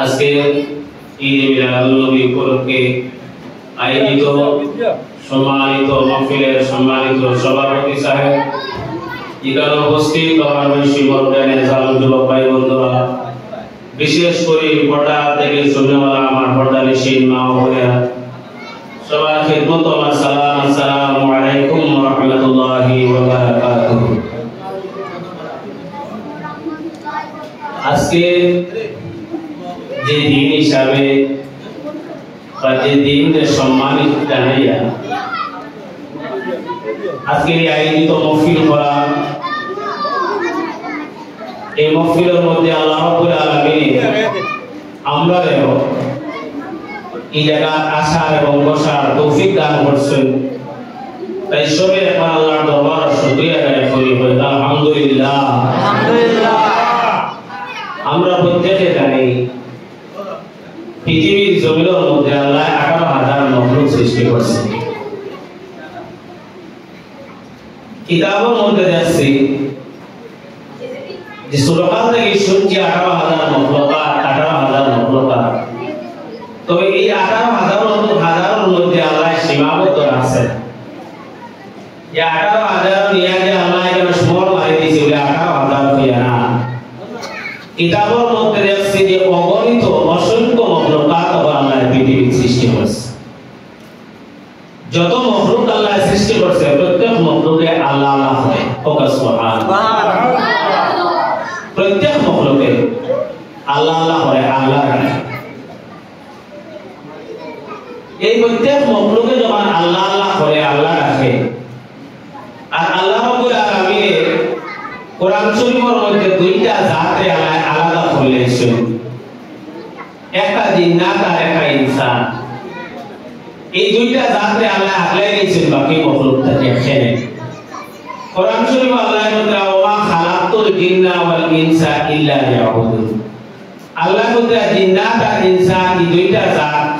আজকে ঈদ মিলাদুন্নবী উপলক্ষে আয়োজিত সম্মানিত মাহফিলের সম্মানিত সভাপতি সাহেব, এখানে উপস্থিত আমার বয়সী মর্যাদার জালাম যুবক ভাই বন্ধুরা, বিশেষ করে পর্দা থেকে শুননেওয়ালা আমার পর্দা নিশীন মা ও বোনেরা, সবার খিদমত আমার সালাম। আসসালামু আলাইকুম ওয়া রাহমাতুল্লাহি ওয়া বারাকাতুহু। আজকে যে দিন হিসাবে বা যে দিনের সম্মানিত জানাইয়া আজকে আয়োজিত মহফিল করা, এই মহফিলের মধ্যে আল্লাহ রাব্বুল আলামিন আমরা এই জায়গা আসার এবং বসার তৌফিক দান করছেন। তাই সবাই একবার আল্লাহর দরবারে শুকরিয়া আদায় করি, আলহামদুলিল্লাহ। আমরা প্রত্যেকে জানি পৃথিবীর জমিনের মধ্যে আল্লাহ 18,000 মখলুক সৃষ্টি করছে। কিতাবের মধ্যে দেখছি যে সূরা থেকে শুনছি 18,000 মখলুকাত, তবে এই 18,000 মধ্যে আল্লাহ সীমাবদ্ধ আছে। এই 18,000 নিয়ে যে আল্লাহ এখানে সমর মারি দিয়েছে, 18,000 হইয়া না। কিতাবের মধ্যে দেখছি যে অগণিত অসংখ্য মখলুকাত আল্লাহ পৃথিবীর সৃষ্টি করেছে। যত মখলুক আল্লাহ সৃষ্টি করছে প্রত্যেক মখলুকে আল্লাহ আল্লাহ হয়, প্রত্যেক মখলুকে আল্লাহ আল্লাহ হয়, আল্লাহ রাখে। এই প্রত্যেক মখলুকে যখন আল্লাহ আল্লাহ করে, আল্লাহ রাখে, আর আল্লাহ রাব্বুল আলামিন কোরআন শরীফের মধ্যে দুইটা জাতকে আলাদা করলেন, একটা জিন্নাত আর একটা ইনসান। এই দুইটা জাতকে আল্লাহ আগলাই দিয়েছেন বাকি মখলুকটাকে খেলে। কোরআন শরীফে আল্লাহ বলেন, ওয়া খালাকতুল জিন্না ওয়াল ইনসা ইল্লা লিয়াবুদুন। আল্লাহ বলেন জিন্নাত আর ইনসান এই দুইটা জাত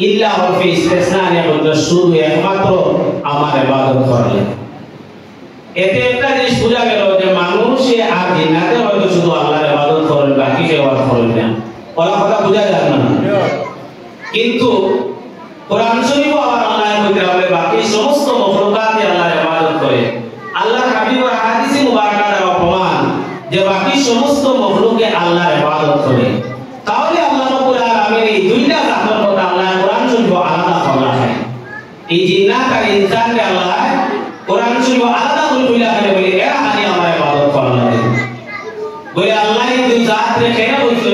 ইল্লা হরফে ইসতিসনা এর মধ্যে শুধু একমাত্র আমার ইবাদত করে। এতে একটা জিনিস বোঝা গেল যে মানুষে আর জিন্নাতে হয়তো শুধু আল্লাহর ইবাদত করেন, বাকি কেউ আর করেন না। ওলা কথা বোঝা যায় না। কিন্তু কোরআন শরীফে আল্লাহ ভিতরে বলে বাকি সমস্ত মখলুকাতে আল্লাহর ইবাদত করে। আল্লাহর হাবিবের হাদিসে মুবারাকার প্রমাণ যে বাকি সমস্ত মখলুকে আল্লাহর ইবাদত করে। তাহলে আল্লাহ রাব্বুল আলামিন এই দুইটা জাতের কথা আল্লাহ কোরআন শরীফে আলাদা করে রাখেন। এই জিন্নাত আর ইনসানকে আল্লাহ কোরআন শরীফে আলাদা করে বলে এরা খালি আমার ইবাদত করে না। বলে আল্লাহ এই দুই জাত রেখে না বলছে,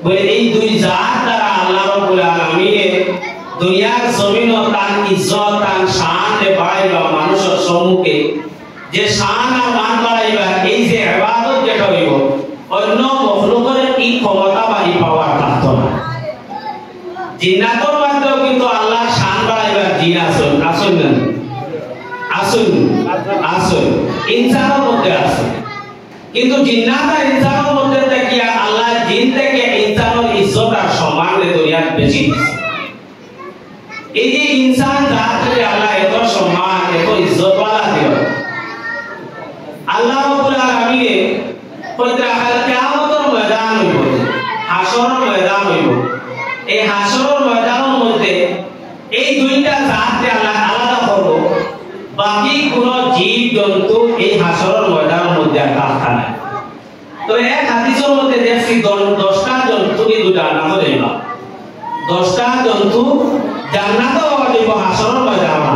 বলে এই দুই জাত দ্বারা আল্লাহ রাব্বুল আলামিন দুনিয়ার জমিন ও তার ইজ্জত তার শান এ বাড়াইবা মানুষের সম্মুখে যে শান আর মান বাড়াইবা এই যে ইবাদত যেটা হইব অন্য মখলুকের কি ক্ষমতা বা এই পাওয়ার থাকতো না। জিন্নাতের মধ্যেও কিন্তু আল্লাহ শান বাড়াইবার জিন আসুন আসুন না আসুন আসুন ইনসানের মধ্যে আসুন, কিন্তু জিন্নাত আর ইনসানের মধ্যে থেকে আল্লাহ জিন থেকে ইনসানের ইজ্জত আর সম্মান দুনিয়ার বেশি দিয়েছে। এই যে ইনসান জাতকে আল্লাহ এত সম্মান এত ইজ্জত ওয়ালা দিল, আল্লাহ রাব্বুল আলামিন কইরা কিয়ামতের ময়দান হইব, হাশরের ময়দান হইব। এই হাশরের ময়দানের মধ্যে এই দুইটা জাতকে আল্লাহ আলাদা করব, বাকি কোন জীব জন্তু এই হাশরের ময়দানের মধ্যে আর থাকবে না। তো এক হাদিসের মধ্যে দেখছি 10টা জন্তু কি দুটা নাম দেইবা, 10টা জন্তু জান্নাতে হওয়া দিব হাশরের ময়দানে।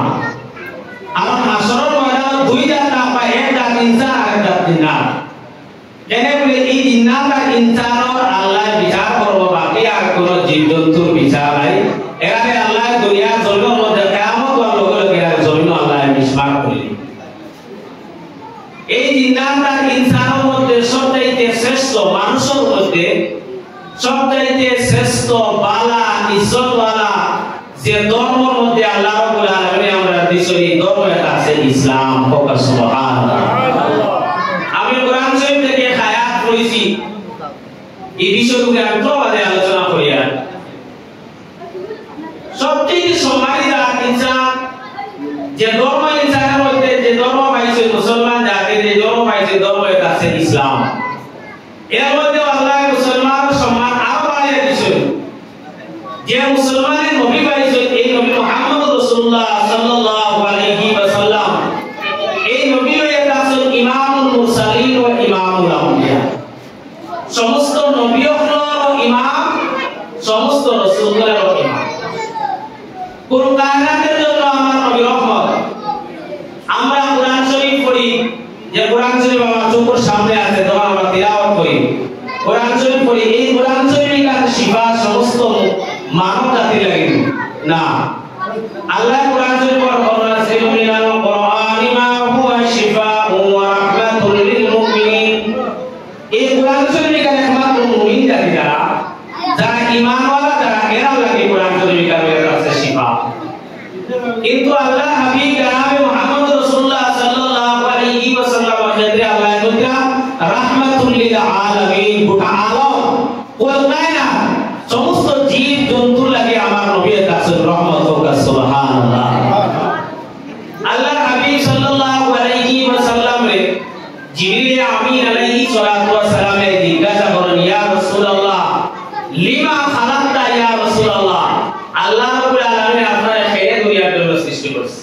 আর হাশরের ময়দানে দুই জাত না পায়, এক জাত ইনসান আর এক জাত জিন্নাত। এনে বলে এই জিন্নাত আর ইনসানের আল্লাহ বিচার করব, বাকি আর কোন জীবজন্তুর বিচার নাই। এখানে আল্লাহ দুনিয়ার জমিনের মধ্যে কিয়ামত হওয়ার লগে লগে এর জমিন আল্লাহ মিসমার করে দিবেন। এই জিন্নাত আর ইনসানের মধ্যে সবচাইতে শ্রেষ্ঠ মানুষের মধ্যে সবচাইতে শ্রেষ্ঠ বালা ইজ্জতওয়ালা যে ধর্মের মধ্যে আল্লাহ রাব্বুল আলামিন আমরা দিয়েছেন এই ধর্ম এটা আছে ইসলাম। সুবহানাল্লাহ। আমি কোরআন শরীফ থেকে আয়াত পড়েছি, এই বিষয়গুলো আমি তোমাদের আলোচনা করি। সবচেয়ে সম্মানিত ইনসান যে ধর্ম, ইনসানের মধ্যে যে ধর্ম পাইছে মুসলমান জাতির যে ধর্ম পাইছে ধর্ম এটা আছে ইসলাম। এর মধ্যে আল্লাহ মুসলমানের সম্মান আরো বাড়িয়ে দিয়েছেন। যে মুসলমানের নবী পাইছে এই নবী মুহাম্মদ রাসূলুল্লাহ সাল্লাল্লাহু আলাইহি ওয়াসাল্লাম, এই নবী হয়ে আছেন ইমামুল মুরসালিন ও ইমামুল আউলিয়া। সমস্ত নবীদের ইমাম, সমস্ত রাসূলদের ইমাম। পুরো কায়নাতের জন্য আমার নবী রহমত। আমরা কোরআন শরীফ পড়ি, যে কোরআন শরীফ আমার চোখের সামনে আছে, তখন আমরা তিলাওয়াত করি, কোরআন শরীফ পড়ি। এই কোরআন শরীফের কাছে শিফা সমস্ত মানব জাতির লাগে না। আল্লাহ কোরআন শরীফ বলেছে মিনাল কুরআনি মা হুয়া শিফাউন ওয়া রাহমাতুল লিল মুমিনিন। এই কোরআন শরীফের কাছে একমাত্র মুমিন জাতি যারা ঈমানওয়ালা যারা এরা লাগে কোরআন শরীফের কাছে শিফা। কিন্তু আল্লাহ হাবিব জনাবে মুহাম্মদ রাসূলুল্লাহ সাল্লাল্লাহু আলাইহি ওয়াসাল্লাম ক্ষেত্রে আল্লাহ বলেন রাহমাতুল লিল আলামিন, গোটা আলম কুল কায়নাত সমস্ত জীব জন্তু লাগে আমার নবীর কাছে রহমত হোক। সুবহানাল্লাহ। আল্লাহ হাবিব সাল্লাল্লাহু আলাইহি ওয়াসাল্লাম রে জিবরিল আমিন আলাইহি সালাতু ওয়াস সালাম এ জিজ্ঞাসা করেন, ইয়া রাসূলুল্লাহ লিমা খালাকতা ইয়া রাসূলুল্লাহ, আল্লাহ রাব্বুল আলামিন আপনার খেয়ে দুনিয়ার জন্য সৃষ্টি করেছে।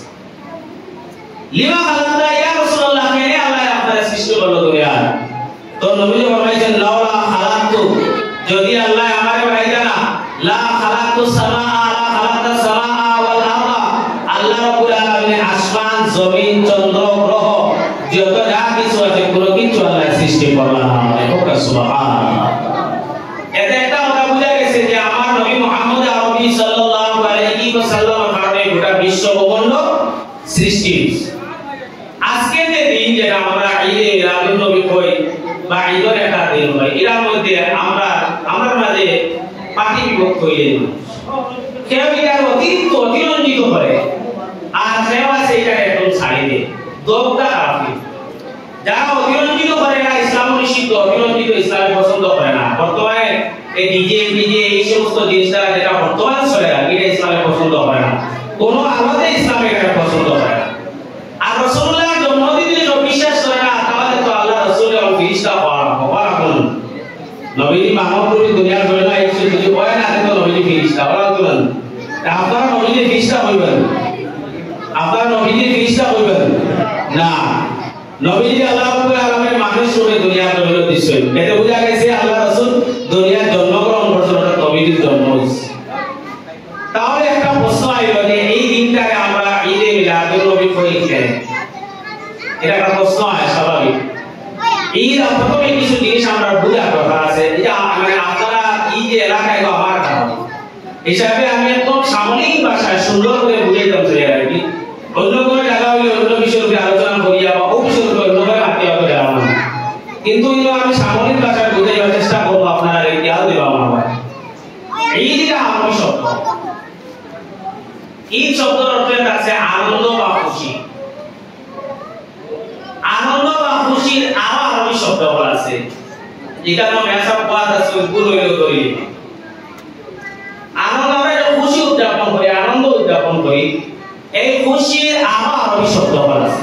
লিমা খালাকতা ইয়া রাসূলুল্লাহ, খেয়ে আল্লাহ আপনার সৃষ্টি করলো দুনিয়ার। তো নবী ফরমাইছেন লাউলা খালাকতু, যদি আল্লাহ আমারে বানাইতা না, লা খালাকতু সামাআ লা খালাকতা সামাআ ওয়াল আরদা, আল্লাহ রাব্বুল আলামিন আসমান জমিন চন্দ্র গ্রহ যত যা কিছু আছে পুরো কিছু আল্লাহ সৃষ্টি করলেন। সুবহানাল্লাহ। এটা একটা কথা বুঝা গেছে যে আমার নবী মুহাম্মদ আরবি সাল্লাল্লাহু আলাইহি ওয়াসাল্লামের কারণে গোটা বিশ্ব ব্রহ্মাণ্ড সৃষ্টি। আজকে যে দিন যেটা আমরা ঈদে মিলাদুন নবী কই বা ঈদের একটা দিন হয়, এর মধ্যে আমরা মাঝে পার্টি বিভক্ত হয়ে যায়। কেউ এটার অতিরঞ্জিত করে, আর কেউ আছে এটা একদম ছাড়ি দেয়, দোষটা খারাপ। যারা অতিরঞ্জিত করে না ইসলাম নিষিদ্ধ, অতিরঞ্জিত ইসলাম পছন্দ করে না। বর্তমানে এই ডিজে এই সমস্ত জিনিসটা যেটা বর্তমানে চলে না, এটা ইসলামে পছন্দ করে না, কোনো আলাদা ইসলামে এটা পছন্দ করে না। আর রাসূলুল্লাহর জন্মদিনে যদি বিশ্বাস করে না, তাহলে তো আল্লাহ রাসূলের ফিরিস্তা হওয়ার কোন নবীজি মানব রূপে দুনিয়ার জন্য এসে যদি হয় না, তো নবীজি ফিরিস্তা ওরা বলেন আপনারা নবীজি ফিরিস্তা হইবেন। না, নবীজি আল্লাহ রাব্বুল আলামিন মানুষ রূপে দুনিয়া তৈরি দিয়েছেন। এতে বোঝা গেছে আল্লাহ রাসূল দুনিয়ায় জন্মগ্রহণ করেছেন, ওটা নবীজির জন্ম হয়েছে। তাহলে একটা প্রশ্ন আইলো যে এই দিনটাকে আমরা ঈদে মিলাদুন নবী কই কেন? এটা একটা প্রশ্ন হয় স্বাভাবিক। ঈদ প্রথমে কিছু জিনিস আমরা বুঝার দরকার আছে। যে মানে আপনারা ঈদ এলাকায় তো আমার কারণ হিসাবে আমি একদম সাময়িক ভাষায় সুন্দর করে বুঝিয়ে দিতে চাই আর কি। অন্য কোনো জায়গা হলে অন্য বিষয়ের উপরে আলোচনা করিয়া বা ও বিষয়ের উপরে অন্যভাবে মাতি হবে জানা না, কিন্তু আমি সাময়িক ভাষায় বুঝাইবার চেষ্টা করবো, আপনারা খেয়াল দেবা আমার ভাই। ঈদ এটা আরবি শব্দ। ঈদ শব্দের অর্থ আছে আনন্দ বা খুশি। আনন্দ বা খুশির আরো আরবি শব্দ আছে, যেটা নাম এসব বাদ আছে ভুল হইলেও ধরি। আনন্দ আমরা খুশি উদযাপন করি, আনন্দ উদযাপন করি, এই খুশির আরো আরবি শব্দ আছে।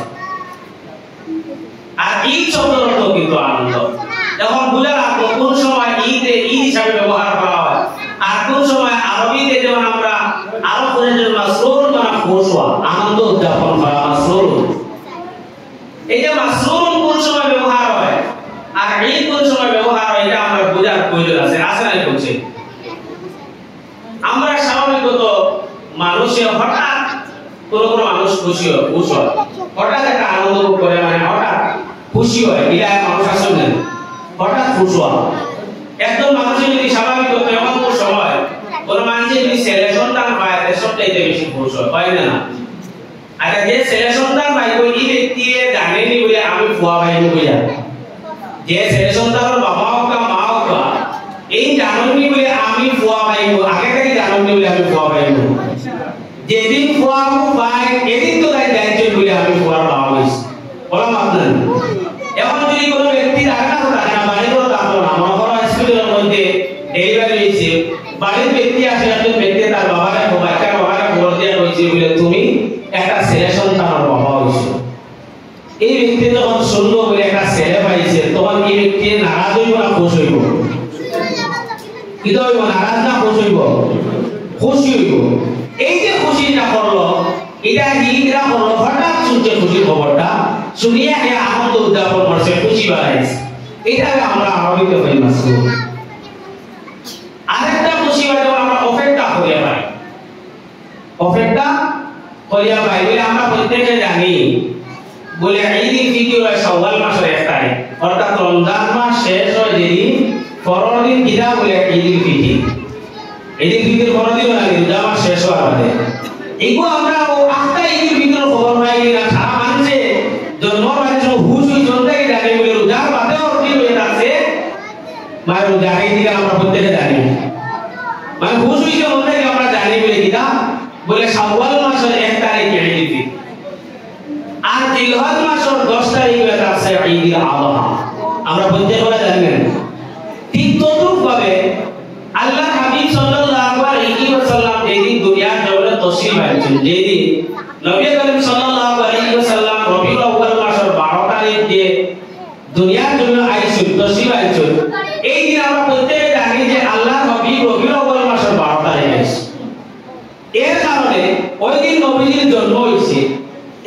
আর ঈদ শব্দের অর্থ কিন্তু আনন্দ। যখন বুঝে রাখবো কোন সময় ঈদে ঈদ হিসাবে ব্যবহার করা হয়, আর কোন সময় আরবিতে যেমন আমরা আরো করে যেমন মাসরুর বা খুশওয়া আনন্দ উদযাপন করা মাসরুর, এই যে মাসরুর কোন সময় ব্যবহার হয় আর ঈদ কোন সময় ব্যবহার হয়, এটা আমরা বোঝার প্রয়োজন আছে। আসলে বলছে আমরা স্বাভাবিকত মানুষের হঠাৎ কোন কোন মানুষ খুশি হয়, হঠাৎ একটা আনন্দ করে, মানে হঠাৎ খুশি হয়, এটা মানুষ আসলে হঠাৎ খুশি হয়। একজন মানুষের যদি স্বাভাবিকত এমন কোন সময় কোন মানুষের যদি ছেলে সন্তান পায়, সবটাইতে বেশি খুশি হয় না না? আর যে ছেলে সন্তান পাইব এই ব্যক্তি জানেনি বলে আমি ফুয়া পাইব বুঝা, যে ছেলে সন্তানের বাবা হোক মা হোক এই জানেনি বলে আমি ফুয়া পাইব, আগে থেকে জানেনি বলে আমি ফুয়া পাইব, যেদিন ফুয়া পাই এদিন তো তাই দায়িত্ব বলে আমি ফুয়ার বাবা হয়েছি বললাম আপনার। এখন যদি কোনো ব্যক্তি রাখা তো রাখে না, বাড়ির কোনো থাকলো না, মনে করো হসপিটালের মধ্যে ডেলিভারি হয়েছে, বাড়ির ব্যক্তি আসে, একজন ব্যক্তি তার বাবাকে বাচ্চার বাবাকে খবর দিয়ে রয়েছে বলে তুমি একটা ছেলে সন্তানের বাবা হয়েছে। এই ব্যক্তি যখন শুনলো বলে একটা ছেলে পাইছে, তখন এই ব্যক্তি নারাজ হইব না খুশ হইব? কি হইব? নারাজ না খুশ হইব? খুশি হইব। এই যে খুশিটা করলো, এটা ঈদরা করলো, হঠাৎ শুনছে খুশির খবরটা, শুনিয়া আনন্দ উদযাপন করছে, খুশি বাড়াইছে, এটাকে আমরা আরবিতে বলি মাসরুর। আরেকটা খুশি হয় যখন আমরা অপেক্ষা করিয়া পাই, অপেক্ষা করিয়া পাই বলে আমরা প্রত্যেকে জানি বলে ঈদুল ফিতর হয় শাওয়াল মাসের 1 তারিখ, অর্থাৎ রমজান মাস শেষ হয় যেদিন পরের দিন কিনা বলে ঈদুল ফিতর। ঈদুল ফিতর পরের দিন না, রমজান মাস শেষ হওয়ার আগে এগুলো আমরা আটটা ঈদুল ফিতর খবর পাই না, সারা মানুষে জন্ম মানুষ হুশ হই জন্মটাকে জানে বলে রোজার বাদেও দিন হয়ে আছে, মানে রোজার এই দিকে আমরা প্রত্যেকে জানি, মানে হুশ হইছে জন্মটাকে আমরা জানি বলে কিনা বলে শাওয়াল মাসের 1 তারিখে ঈদুল ফিতর। আর জিলহজ মাসের 10 তারিখে আছে ঈদুল আযহা, আমরা প্রত্যেকটা জানি না। ঠিক তদ্রূপ ভাবে আল্লাহ হাবিব সাল্লাল্লাহু আলাইহি ওয়াসাল্লাম যেদিন দুনিয়ার জগতে তশরীফ আনছেন, যেদিন নবী করিম সাল্লাল্লাহু আলাইহি ওয়াসাল্লাম রবিউল আউয়াল মাসের 12 তারিখ যে দুনিয়ার জন্য আইছেন, তশরীফ আনছেন, এই দিন আমরা প্রত্যেকে জানি যে আল্লাহ হাবিব রবিউল আউয়াল মাসের 12 তারিখে আইছেন। এর কারণে ওই দিন নবীজির জন্ম হয়েছে।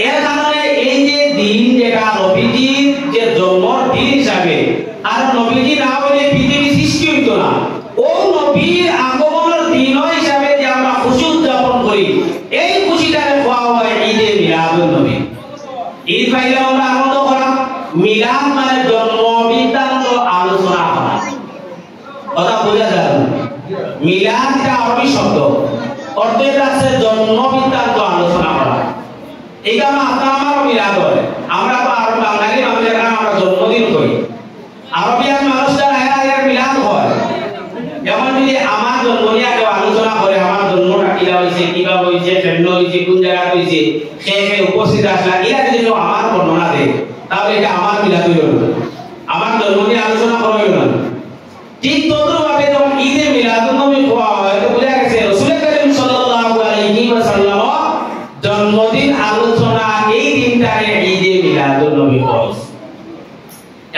এর কারণে এই যে দিন যেটা নবীজির যে জন্মের দিন হিসাবে, আর নবীজি না হলে পৃথিবী সৃষ্টি হইতো না, ও নবীর আগমনের দিন হিসাবে যে আমরা খুশি উদযাপন করি, এই খুশিটাকে কোয়া হয় ঈদে মিলাদুন নবী। ঈদ পাইলে আমরা আনন্দ করা, মিলাদ মানে জন্ম বৃত্তান্ত আলোচনা করা, কথা বোঝা যায়? মিলাদ এটা আরবি শব্দ, অর্থের আছে জন্ম বৃত্তান্ত আলোচনা করা। এই কারণে আপনার আমারও মিলাদ হয়, আমরা তো আরব বাঙালি মানুষের আমরা জন্মদিন করি, আরবিয়ান মানুষরা এর মিলাদ হয়। যেমন যদি আমার জন্ম নিয়ে কেউ আলোচনা করে, আমার জন্মটা কিলা হয়েছে, কিভাবে হয়েছে, কেন হয়েছে, কোন জায়গায় হয়েছে, কে কে উপস্থিত আসলা, এরা যদি কেউ আমার বর্ণনা দেয়, তাহলে এটা আমার মিলাদ হইল না, আমার জন্ম নিয়ে আলোচনা করা হইল না। ঠিক তদ্রুপভাবে যখন ঈদে মিলাদুন নবী হওয়া হয়, তো বোঝা গেছে রাসূল করিম সাল্লাল্লাহু আলাইহি ওয়াসাল্লাম জন্মদিন আলোচনা এই দিনটাকে ঈদে মিলাদুন নবী হয়।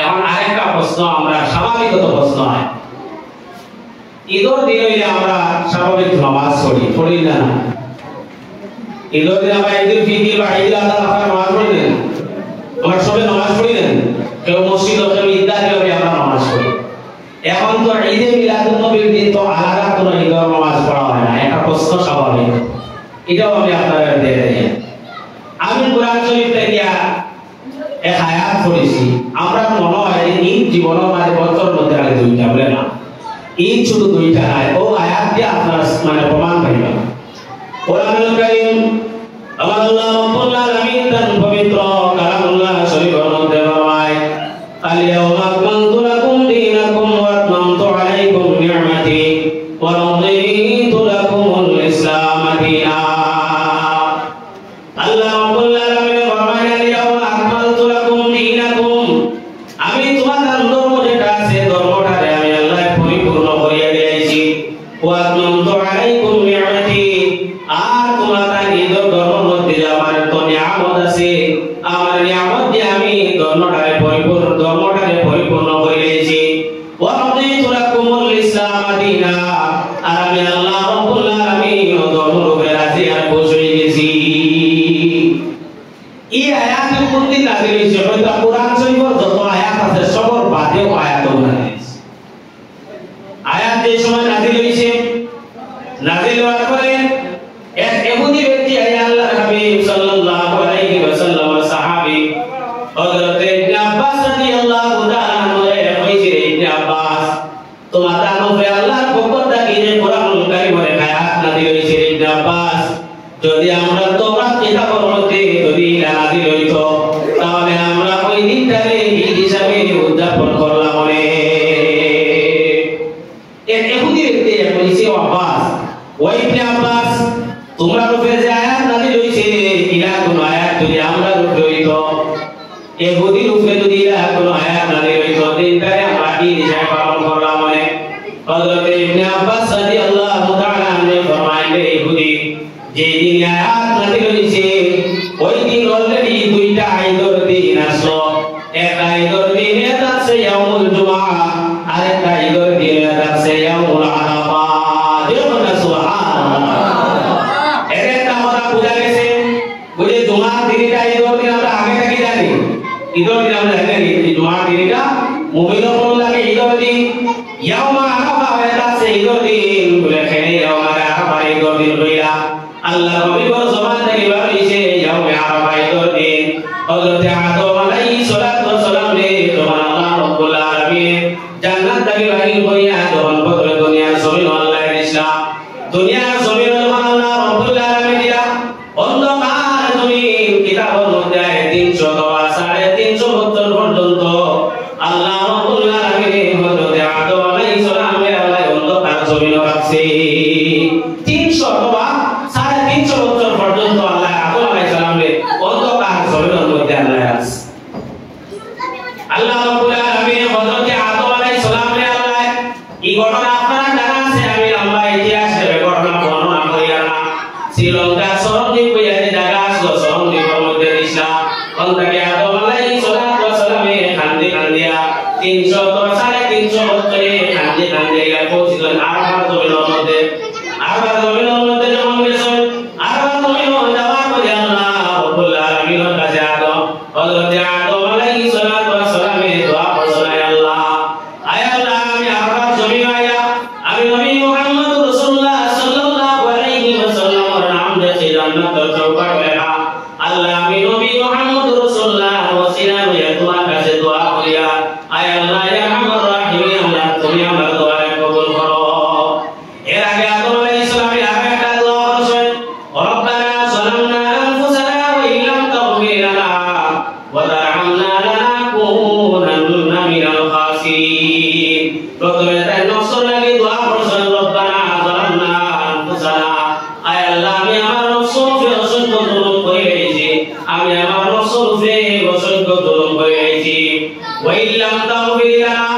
এখন আরেকটা প্রশ্ন, আমরা স্বাভাবিকত প্রশ্ন হয়, ঈদের দিন হইলে আমরা স্বাভাবিক নামাজ পড়ি না? ঈদের দিন আমরা ঈদুল ফিতর বা ঈদুল আযহা নামাজ পড়ি না? এটাও আমি আপনারা দিয়ে দেই। আমি কোরআন শরীফ থেকে এক আয়াত পড়েছি, আমরা মনে হয় এই জীবনের মানে বছর মধ্যে আগে দুইটা বলে না, এই শুধু দুইটা নয়, ও আয়াত দিয়ে আপনারা মানে প্রমাণ পাইবেন। কোরআনুল কারীম আমার আল্লাহ রাব্বুল আলামিন তার পবিত্র কালামুল্লাহ শরীফের মধ্যে ফরমায়, আল ইয়াওমা আকমালতু লাকুম দীনাকুম ওয়া আতমামতু আলাইকুম নি'মাতি ওয়া রাদিতু লাকুমুল ইসলাম দীনা। আল্লাহ রাব্বুল আলামিন ফরমায়, আল ইয়াওমা আকমালতু লাকুম দীনাকুম, আমি তোমাদের ধর্ম যেটা আছে ধর্মটাকে আমি আল্লাহ পরিপূর্ণ করিয়া দিয়েছি। ওয়া আতমামতু আলাইকুম নি'মাতি, আর তোমাদের এই ধর্মের মধ্যে আমার তো নিয়ামত আছে, আমার নিয়ামত দিয়ে আমি ধর্মটাকে পরিপূর্ণ করে দিয়েছি। ওয়া রাদিতু লাকুমুল ইসলাম দীনা, আর আমি আল্লাহ রাব্বুল আলামিন ধর্মরূপে রাজি আর খুশি হয়ে গেছি। এই আয়াতের মধ্যে নাযিল হয়েছে, হয়তো কোরআন শরীফের যত আয়াত আছে সবর বাদেও আয়াত আছে। আয়াত যে সময় নাযিল হয়েছে, নাযিল হওয়ার পরে এক ইহুদি ব্যক্তি আল্লাহর হাবিব সাল্লাল্লাহু আলাইহি ওয়াসাল্লামের সাহাবী হযরত ইবনে আব্বাস রাদিয়াল্লাহু তাআলা আনহু কইছে, ইবনে আব্বাস, তোমাদের উপরে আল্লাহর পক্ষ থেকে যে কোরআনুল কারীমের আয়াত নাযিল হয়েছে, ইবনে আব্বাস, যদি আমরা তাওরাত কিতাবের মধ্যে যদি নাযিল হইতো তাহলে আমরা ওই দিনটাকে ঈদ হিসাবে উদযাপন করলাম। বলে এক ইহুদি ব্যক্তি কইছে, আব্বাস, ওই ইবনে আব্বাস, তোমরা উপরে যে আয়াত নাযিল হইছে ইলা কোন আয়াত যদি আমরা উপরে হইতো, ইহুদির উপরে যদি ইলা কোন আয়াত নাযিল হইতো, দিনটাকে আমরা ঈদ হিসাবে পালন করলাম। মানে হযরত ইবনে আব্বাস রাদিয়াল্লাহু তাআলা আনহু ফরমাইলেন, ইহুদি যে দিন আয়াত নাযিল হইছে ওই দিন অলরেডি দুইটা ঈদের দিন আসলো, একটা ঈদের দিন এটা হচ্ছে ইয়াউমুল জুমআ, আর একটা ঈদের দিন এটা হচ্ছে ইয়াউমুল আরাফা। দেখুন না, সুবহানাল্লাহ, এর একটা কথা বুঝা গেছে। বুঝে জুমার দিনটা ঈদের দিন আমরা আগে থেকে জানি, ঈদের দিন আমরা জানি জুমার দিনটা মুমিনদের লাগে ঈদের দিন, ইয়াউমুল আরাফা এটা হচ্ছে ঈদের দিন। বলে খেলে ইয়াউমুল আরাফা ঈদের দিন হইলা আল্লাহ নবীর জবান থেকে বার হইছে ইয়াউমে আরাফা ঈদের দিন। হযরত আদম আলাইহিস সালাতু ওয়াস সালাম রে যখন আল্লাহ রাব্বুল আলামিন জান্নাত থেকে বাহির করিয়া যখন পবিত্র দুনিয়ার জমিন আল্লাহ ইসলাম দুনিয়ার জমিন আল্লাহ রাব্বুল আলামিন দিয়া অন্ধকার জমিন কিতাবের মধ্যে 300 বছর পর্যন্ত আল্লাহ রাব্বুল আলামিন হযরত আদম আলাইহিস সালাম রে আল্লাহ অন্ধকার জমিন রাখছে। 300 বছর পর্যন্ত আল্লাহ আদম আলাইহিস সালামকে অন্ধকার জমিনের মধ্যে আল্লাহ রাখছে। আল্লাহ রাব্বুল আলামিন হযরত আদম আলাইহিস সালামকে আল্লাহ এই ঘটনা আপনারা জানা আছে, আমি লম্বা ইতিহাসের ঘটনা বর্ণনা করি না। শ্রীলঙ্কা সরদ্বীপ কইয়া যে জায়গা আছে, সরদ্বীপের মধ্যে ইসলাম অন্তকে আদম আলাইহিস সালামে কান্দিয়া 300 বছরে কান্দিয়া পৌঁছিলেন আরাফাত জমিনের মধ্যে। আরাফাত জমিনের মধ্যে যখন গেছেন, আরাফাত জমিন যাওয়ার পরে আল্লাহ রাব্বুল আলামিনের কাছে হযরত আদম আলাইহিস সালামে দোয়া করলেন, আল্লাহ, আয় আল্লাহ, আমি আরাফাত জমিন আয়া আমি নবী মুহাম্মদ রাসূলুল্লাহ সাল্লাল্লাহু আলাইহি ওয়াসাল্লামের নাম দিয়ে জান্নাতের চৌকাঠ লেখা, আল্লাহ, আমি নবী মুহাম্মদ রাসূলুল্লাহ ওয়াসিলা হইয়া তোমার কাছে দোয়া করিয়া, আয় আল্লাহ ইয়া আরহামার রাহিমিন, আল্লাহ তুমি আমার দোয়া কবুল করো। এর আগে আদম আলাইহিস সালামের আগে একটা দোয়া করেছেন, রব্বানা যালামনা আনফুসানা ওয়া ইল্লাম তাগফির লানা ওয়া তারহামনা লানাকুনান্না মিনাল খাসিরিন। প্রথমে তাই নফসের লাগি দোয়া করেছেন, রব্বানা যালামনা আনফুসানা, আয় আল্লাহ, আমি আমার নফসের উপরে অসংখ্য জুলুম করেছি, আমি আমার নফসের উপরে অসংখ্য জুলুম করেছি। ওয়া ইল্লাম তাগফির লানা,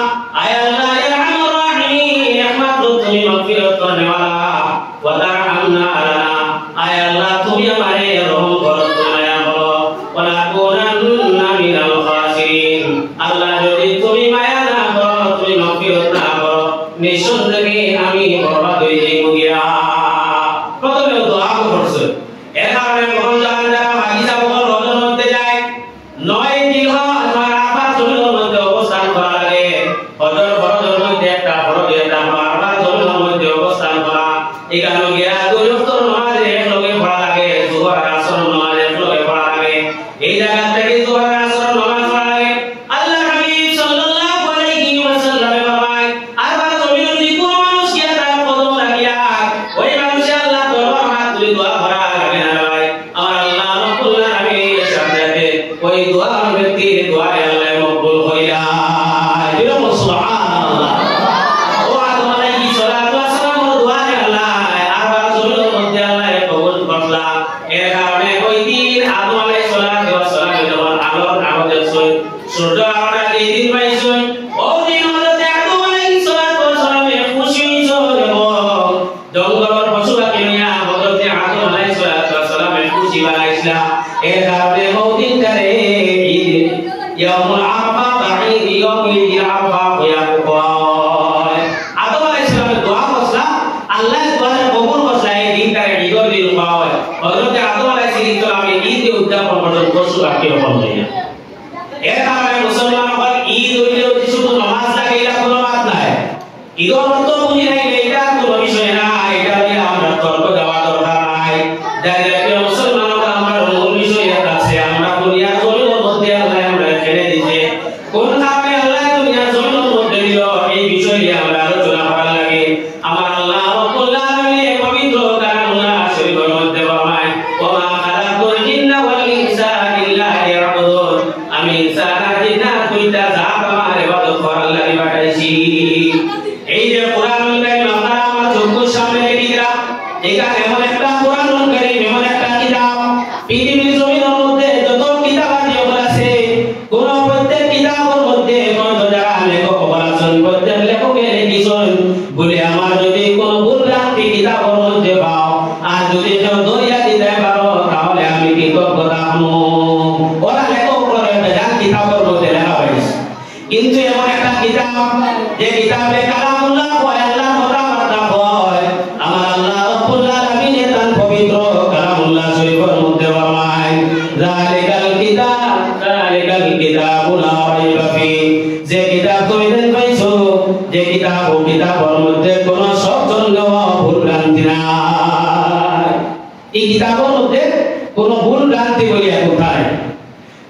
আয় আল্লাহ ইয়া আরহামার রাহিমিন, একমাত্র তুমি মাগফিরাত করনেওয়ালা, ওয়া তারহামনা লানা, আয় আল্লাহ তুমি আমারে রহম করো, তুমি মায়া করো, ওয়া নাকুনান্না মিনাল খাসিরিন, আল্লাহ যদি তুমি মায়া না করো, তুমি মাগফিরাত না করো, নিঃসন্দেহে আমি বরবাদ হয়ে যাইব গিয়া। প্রথমে দোয়া করছে, এর কারণে কোন যারা হাদিসা বকর রজের মধ্যে যায় 9 দিন আরাফাত জমিনের মধ্যে অবস্থান করা লাগে। এই জায়গা থেকে জোহর আসর নামাজ পড়ায় আল্লাহ হাবিব সাল্লাল্লাহু আলাইহি ওয়াসাল্লাম ফরমায় আর বার জমিনের যে কোন মানুষ কি তার কদম লাগিয়া ওই মানুষে আল্লাহ দরবার হাত তুলে দোয়া করা লাগে না ভাই আমার আল্লাহ রাব্বুল আলামিন সাথে ওই দোয়া ব্যক্তির দোয়া আল্লাহ কবুল কইরা দিল সুবহানাল্লাহ ও আদম আলাইহিস সালাতু ওয়াস সালাম দোয়া আল্লাহ আর বার জমিনের মধ্যে আল্লাহ কবুল করলা এর কারণে ওই দিন আদম আলাইহিস সালাতু ওয়াস সালাম যখন আলোর আমাদের সূর্য আমরা এই দিন পাইছই ও দিন হযরত আদম আলাইহিস সালাতু ওয়াস সালাম খুশি হইছিল এবং জঙ্গলের পশু পাখি নিয়া হযরত আদম আলাইহিস সালাতু ওয়াস সালাম খুশি বানাইছিলা এর কারণে ওই দিন করে ঈদ ইয়াউমুল আরাফা বাঈদ ইয়াউমুল আরাফা হইয়া কয় আদম আলাইহিস সালামের দোয়া করলা আল্লাহ দোয়া কবুল করলা এই দিন করে ঈদের দিন পাওয়া হযরত আদম আলাইহিস সালাম ঈদ উদযাপন করেন পশু পাখি রকম হইয়া এর কারণে মুসলমান হল ঈদ হইলে শুধু নামাজ লাগাইলা কোনো বাত নাই ঈদের অর্থ বুঝি নাই এটা কোনো বিষয় না এটা নিয়ে আমরা তর্ক দেওয়া দরকার নাই যারা মুসলমান হল আমরা মূল বিষয় আছে আমরা দুনিয়ার জমিনের মধ্যে আল্লাহ আমরা ছেড়ে দিয়েছে কোন কারণে আল্লাহ দুনিয়ার জমিনের মধ্যে দিল এই বিষয় নিয়ে আমরা আলোচনা করার লাগে আমার আল্লাহ রাব্বুল আলামিন পবিত্র কালামুল্লাহ শরীফের মধ্যে ফরমায় ওয়া মা খালাকুল জিন্না ওয়াল ইনসা ইল্লা লিয়াবুদুন আমি ইনসান আর জিন্নাত দুইটা জাত আমার ইবাদত করার লাগি পাঠাইছি এই যে কোরআনুল কারীম আমরা আমার চোখের সামনে রেখেছিলাম এটা এমন একটা কোরআনুল কারীম এমন একটা কিতাব পৃথিবীর জমিনের মধ্যে যত কিতাব আছে কোন প্রত্যেক কিতাবের মধ্যে কোন যারা লেখক আছেন প্রত্যেক লেখকে লিখিছেন বলে আমার যদি কোন ভুল ভ্রান্তি কিতাবের মধ্যে পাও আর যদি কেউ দরিয়া দিতে পারো তাহলে আমি কৃতজ্ঞতা হব ওরা লেখক করে বেজান কিতাবের মধ্যে লেখা হয়েছে কিন্তু এমন একটা কিতাব যে কিতাবে কালামুল্লাহ হয় আল্লাহ কথাবার্তা হয় আমার আল্লাহ রাব্বুল আলামিন তার পবিত্র কালামুল্লাহ শরীফের মধ্যে ফরমায় যালিকাল কিতাবু লা রাইবা ফি যে কিতাব তুমি পাইছো যে কিতাব ও কিতাবের মধ্যে কোনো সন্দেহ ভুল ভ্রান্তি নাই এই কিতাবের মধ্যে কোনো ভুল ভ্রান্তি বলিয়া কোথায়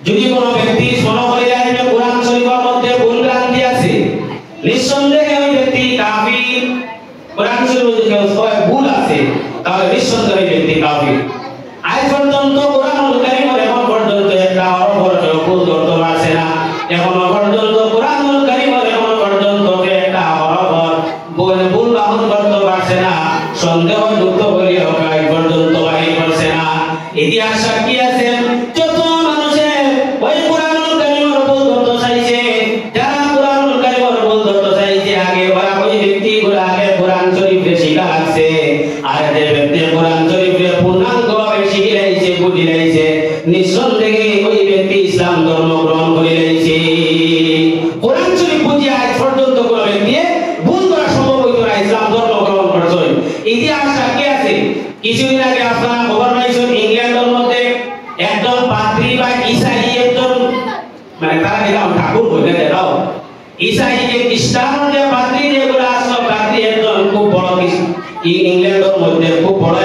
যদি কোনো ব্যক্তি মনে করে যে কোরআন শরীফের মধ্যে ভুল ভ্রান্তি আছে নিঃসন্দেহে ওই ব্যক্তি কাফির কোরআন শরীফে ভুল আছে তাহলে নিঃসন্দেহে ওই ব্যক্তি কাফির আজ পর্যন্ত কোরআনুল কারীমের এখন পর্যন্ত একটা অর্থ ভুল ধরতে পারছে না এখনো পর্যন্ত কোরআনুল কারীমের এখন পর্যন্ত একটা অর্থ ভুল বাহন করতে পারছে না সন্দেহ যুক্ত বলিয়া আজ পর্যন্ত বাহির করছে না ইতিহাস সাক্ষী আছে যত মানুষে ওই কোরআনুল কারীমের ভুল ধরতে চাইছে যারা কোরআনুল কারীমের ভুল ধরতে চাইছে আগে ওরা ওই ব্যক্তিগুলো আগে কোরআন শরীফে শিখা লাগছে আর যে ব্যক্তি কোরআন শরীফে পূর্ণাঙ্গভাবে শিখে লাইছে বুঝে লাইছে নিঃসন্দেহে ওই ব্যক্তি ইসলাম ধর্ম গ্রহণ করে লাইছে কোরআন শরীফ বুঝে আজ পর্যন্ত কোনো ব্যক্তি ভুল করা সম্ভব হইতো না ইসলাম ধর্ম গ্রহণ করছে ইতিহাস সাক্ষী আছে কিছুদিন আগে আপনারা খবর পাইছেন ইংল্যান্ডের মধ্যে একজন পাদ্রী বা ঈসাই একজন মানে তারা এরকম ঠাকুর বলে দেখাও ঈসাই যে খ্রিস্টান যে পাদ্রী যেগুলো আসলো পাদ্রী একজন খুব বড় ইংল্যান্ডের মধ্যে খুব বড়